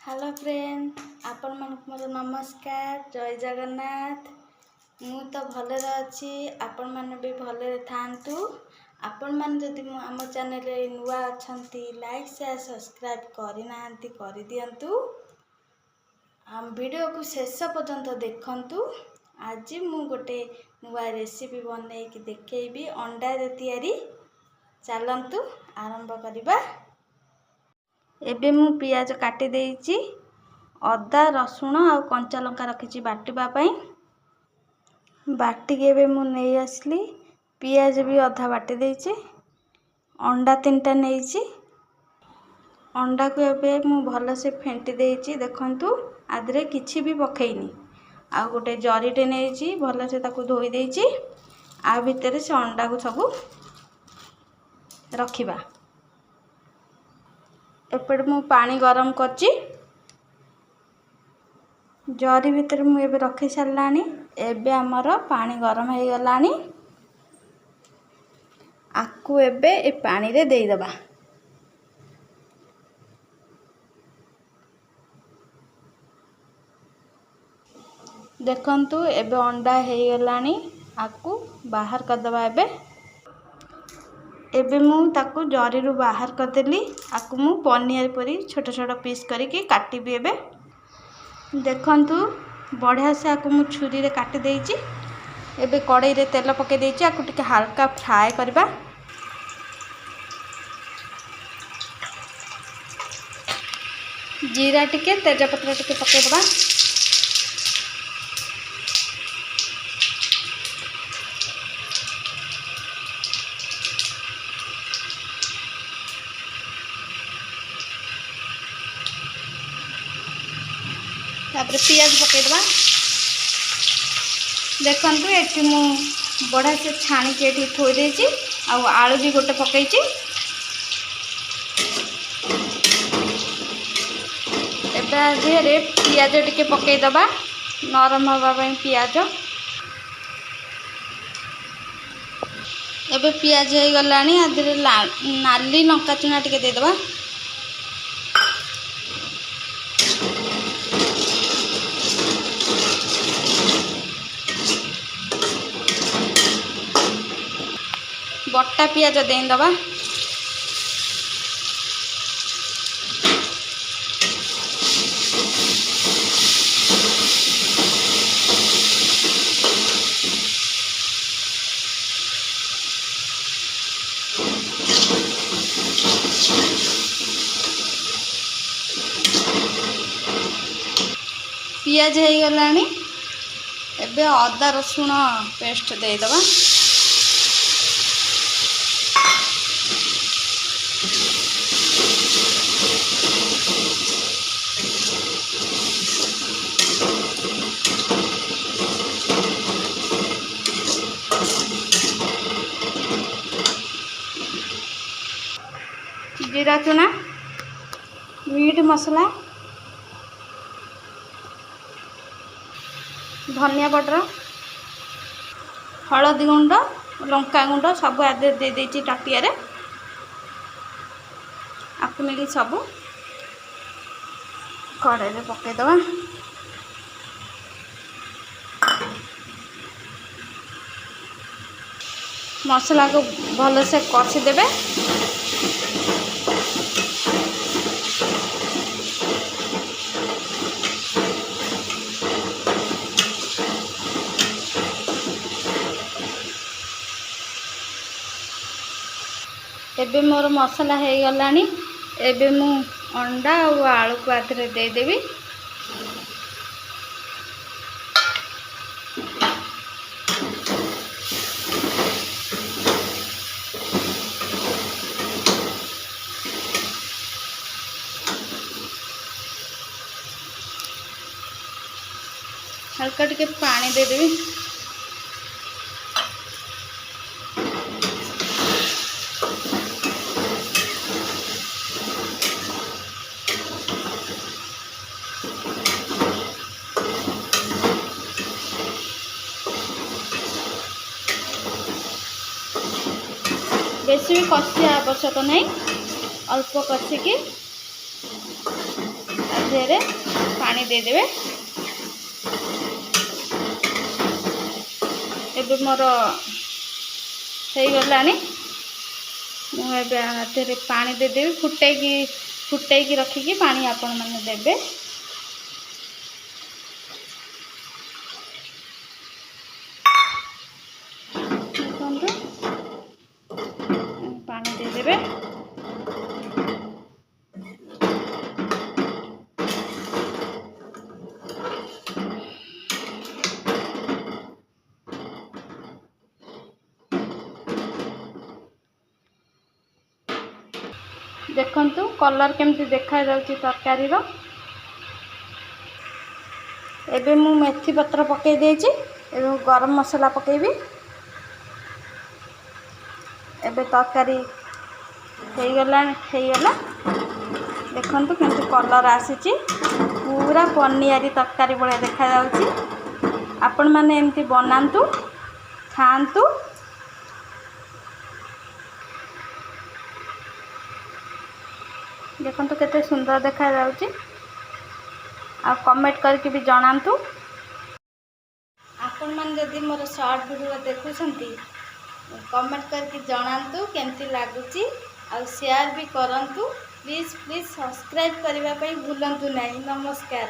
Hello friend आपण मानक मोर नमस्कार जय जगन्नाथ। मु तो भले अच्छी आपण माने भी भले थांतु। आपण मान जदि आम चैनल नुआ अच्छी लाइक शेयर सब्सक्राइब करना कर दिंतु। वीडियो को शेष पर्यंत देखंतु। आज मु गोटे नुआ रेसिपी बनई कि देखेबी अंडा रे तैयारी। चलंतु आरंभ करिबा। एबे मु पियाज काटी देइची, अदा रसुण आ कंचा लंका रखिची बाटिबा पई। बाटी के एबे मु नेई आसली। पियाज भी अधा बाटी देइची, अंडा 3टा नेइची। अंडा को एबे मु भल से फेंटी देइची। देखंतु आदरे किछि भी पखेइनी। आ गोटे जरीटे नेइची, भल से ताकू धोई देइची। आ भितरे से अंडा को सब रखिबा। एपटे मु पानी गरम करची। जरी भितर मु एबे रखी सारलानी। एबे हमर पानी गरम हो गलानी। आकु एबे ए पानी रे देई दबा। देखंतु एबे अंडा हो गलानी। आकु बाहर कर दबा। एबे मु ताकू जरी रु बाहर कर देली। आकु मु पनीर परी छोट छोट पीस करके काटिबी। एबे देखंतु बढ़िया से आकु मु छुरी रे काटी देइची। एबे कढ़ाई रे तेल पके देइची। आकु टिके हल्का फ्राई करबा। जीरा टिके तेजपत्र टिके पके दबा। तापर पियाज पके दबा। देखंतु एठी मु बड़ा से छाणी के एठी थोई देची। आ आलू भी गोटे पकेइची। एबे आधे पियाज टिके पके दबा नरम हवा पई पियाज। एबे पियाज हो गलानी। आधे नाली लंका चुना टिके दे दबा। बट्टा पियाज देई दबा। पियाज हो गलानी। एबे अदा रसुण पेस्ट दे दबा। जीरा चुना, मीट मसला, धनिया पाउडर, हलदी गुंड, लंका गुंड सब आदे दे देची टाटिया रे। आपको नहीं सब कड़े रे पके दबा। मसला को भल से कषि देबे। एबे मोर मसला हो गलानी। एबे मु अंडा और आलू को आधे दे देबी। हल्का टिके पानी दे देबी। बेसी भी कषिया आवश्यक नहीं, अल्प कषिकी देहरे पानी देदेवे। एबे मोर हो गलानी मुझे पानी देदेवी फुटैकी रखिकी पानी आपण मैंने देबे। पानी देदेवे। देखंतु कलर केमती देखा जाउची तरकारी रो। एबे मु मेथी पत्र पकई देछि एबे गरम मसाला पकेबी। एबे तरकारी हेगला देखंतु केमती कलर आसीची पूरा पनियारी तरकारी बळे देखा जाउची। आपण माने एमती बनांतु खांतु। देखंतु केते सुंदर देखा जाउची। आ कमेंट करके भी जणांतु। आपण मान जदि मोर शॉर्ट वीडियो देखुछंती कमेंट करके जणांतु केमती लागुची। आ शेयर भी करंतु। प्लीज सब्सक्राइब करबा पई भूलंतु नहीं। नमस्कार।